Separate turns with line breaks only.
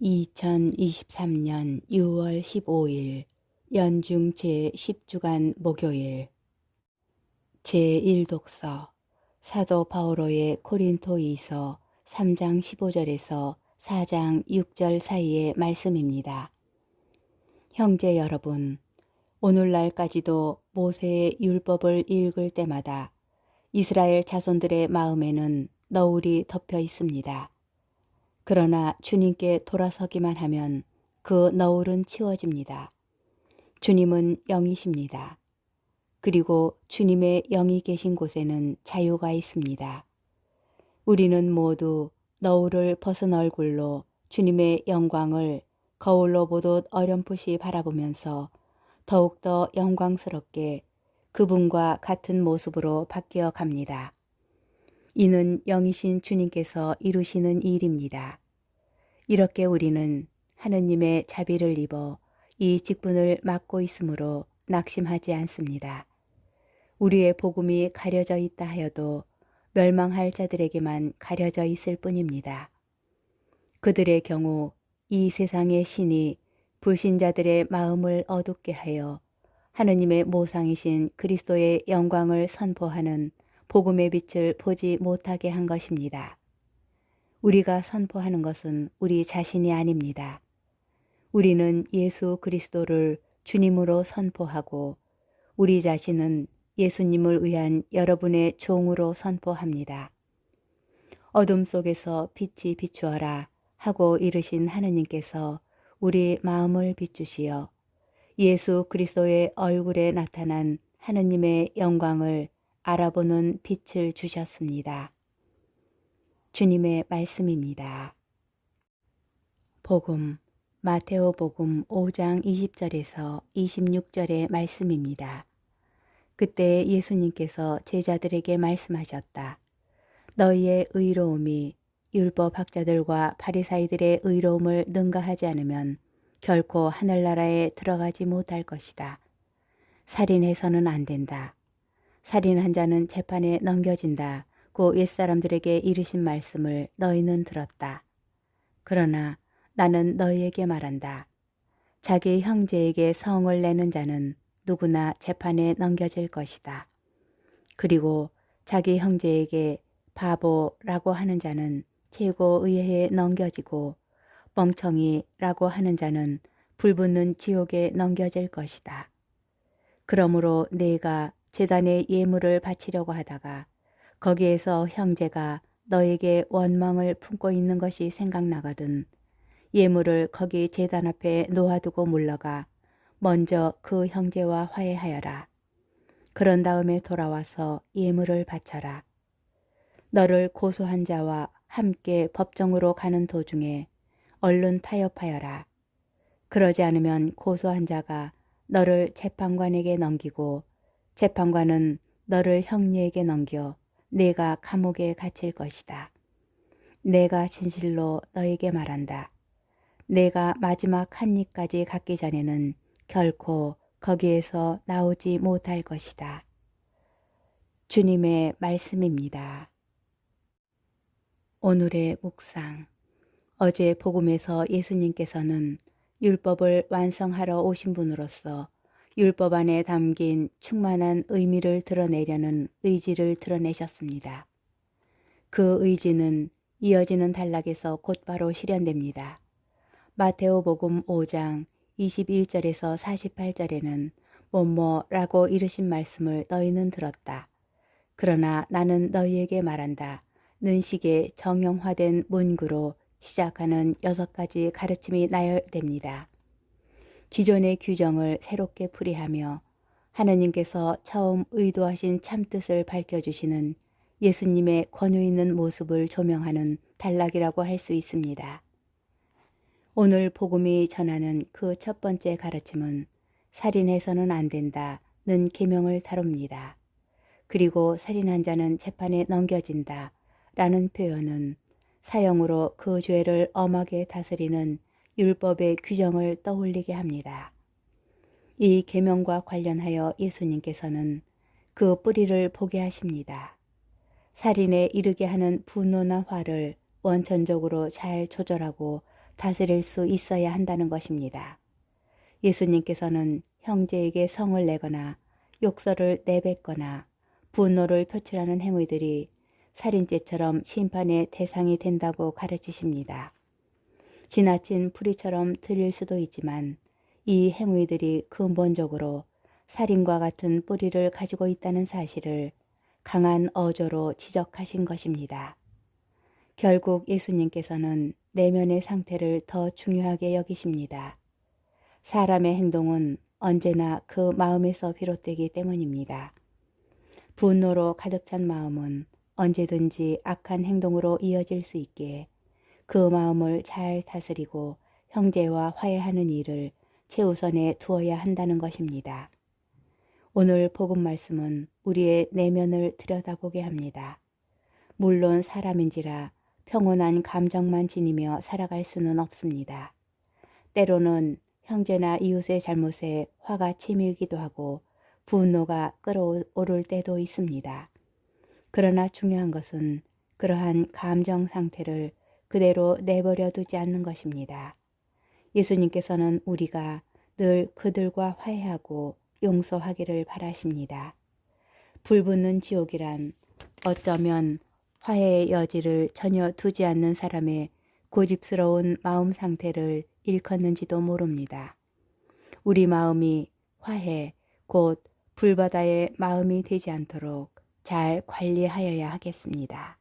2023년 6월 15일 연중 제10주간 목요일 제1독서 사도 바오로의 고린토이서 3장 15절에서 4장 6절 사이의 말씀입니다. 형제 여러분, 오늘날까지도 모세의 율법을 읽을 때마다 이스라엘 자손들의 마음에는 너울이 덮여 있습니다. 그러나 주님께 돌아서기만 하면 그 너울은 치워집니다. 주님은 영이십니다. 그리고 주님의 영이 계신 곳에는 자유가 있습니다. 우리는 모두 너울을 벗은 얼굴로 주님의 영광을 거울로 보듯 어렴풋이 바라보면서 더욱더 영광스럽게 그분과 같은 모습으로 바뀌어 갑니다. 이는 영이신 주님께서 이루시는 일입니다. 이렇게 우리는 하느님의 자비를 입어 이 직분을 맡고 있으므로 낙심하지 않습니다. 우리의 복음이 가려져 있다 하여도 멸망할 자들에게만 가려져 있을 뿐입니다. 그들의 경우 이 세상의 신이 불신자들의 마음을 어둡게 하여 하느님의 모상이신 그리스도의 영광을 선포하는 복음의 빛을 보지 못하게 한 것입니다. 우리가 선포하는 것은 우리 자신이 아닙니다. 우리는 예수 그리스도를 주님으로 선포하고 우리 자신은 예수님을 위한 여러분의 종으로 선포합니다. 어둠 속에서 빛이 비추어라 하고 이르신 하느님께서 우리 마음을 비추시어 예수 그리스도의 얼굴에 나타난 하느님의 영광을 알아보는 빛을 주셨습니다. 주님의 말씀입니다. 복음, 마테오복음 5장 20절에서 26절의 말씀입니다. 그때 예수님께서 제자들에게 말씀하셨다. 너희의 의로움이 율법학자들과 바리사이들의 의로움을 능가하지 않으면 결코 하늘나라에 들어가지 못할 것이다. 살인해서는 안 된다. 살인한 자는 재판에 넘겨진다. 고 옛사람들에게 이르신 말씀을 너희는 들었다. 그러나 나는 너희에게 말한다. 자기 형제에게 성을 내는 자는 누구나 재판에 넘겨질 것이다. 그리고 자기 형제에게 바보라고 하는 자는 최고의회에 넘겨지고 멍청이라고 하는 자는 불붙는 지옥에 넘겨질 것이다. 그러므로 내가 제단에 예물을 바치려고 하다가 거기에서 형제가 너에게 원망을 품고 있는 것이 생각나거든 예물을 거기 제단 앞에 놓아두고 물러가 먼저 그 형제와 화해하여라. 그런 다음에 돌아와서 예물을 바쳐라. 너를 고소한 자와 함께 법정으로 가는 도중에 얼른 타협하여라. 그러지 않으면 고소한 자가 너를 재판관에게 넘기고 재판관은 너를 형리에게 넘겨 내가 감옥에 갇힐 것이다. 내가 진실로 너에게 말한다. 내가 마지막 한 입까지 갖기 전에는 결코 거기에서 나오지 못할 것이다. 주님의 말씀입니다. 오늘의 묵상. 어제 복음에서 예수님께서는 율법을 완성하러 오신 분으로서 율법 안에 담긴 충만한 의미를 드러내려는 의지를 드러내셨습니다. 그 의지는 이어지는 단락에서 곧바로 실현됩니다. 마테오복음 5장 21절에서 48절에는 뭐뭐라고 이르신 말씀을 너희는 들었다. 그러나 나는 너희에게 말한다. 는 식의 정형화된 문구로 시작하는 6가지 가르침이 나열됩니다. 기존의 규정을 새롭게 풀이하며 하느님께서 처음 의도하신 참뜻을 밝혀주시는 예수님의 권위 있는 모습을 조명하는 단락이라고 할 수 있습니다. 오늘 복음이 전하는 그 첫 번째 가르침은 살인해서는 안 된다는 계명을 다룹니다. 그리고 살인한 자는 재판에 넘겨진다 라는 표현은 사형으로 그 죄를 엄하게 다스리는 율법의 규정을 떠올리게 합니다. 이 계명과 관련하여 예수님께서는 그 뿌리를 보게 하십니다. 살인에 이르게 하는 분노나 화를 원천적으로 잘 조절하고 다스릴 수 있어야 한다는 것입니다. 예수님께서는 형제에게 성을 내거나 욕설을 내뱉거나 분노를 표출하는 행위들이 살인죄처럼 심판의 대상이 된다고 가르치십니다. 지나친 풀이처럼 들릴 수도 있지만 이 행위들이 근본적으로 살인과 같은 뿌리를 가지고 있다는 사실을 강한 어조로 지적하신 것입니다. 결국 예수님께서는 내면의 상태를 더 중요하게 여기십니다. 사람의 행동은 언제나 그 마음에서 비롯되기 때문입니다. 분노로 가득 찬 마음은 언제든지 악한 행동으로 이어질 수 있기에 그 마음을 잘 다스리고 형제와 화해하는 일을 최우선에 두어야 한다는 것입니다. 오늘 복음 말씀은 우리의 내면을 들여다보게 합니다. 물론 사람인지라 평온한 감정만 지니며 살아갈 수는 없습니다. 때로는 형제나 이웃의 잘못에 화가 치밀기도 하고 분노가 끓어오를 때도 있습니다. 그러나 중요한 것은 그러한 감정 상태를 그대로 내버려 두지 않는 것입니다. 예수님께서는 우리가 늘 그들과 화해하고 용서하기를 바라십니다. 불붙는 지옥이란 어쩌면 화해의 여지를 전혀 두지 않는 사람의 고집스러운 마음 상태를 일컫는지도 모릅니다. 우리 마음이 화해, 곧 불바다의 마음이 되지 않도록 잘 관리하여야 하겠습니다.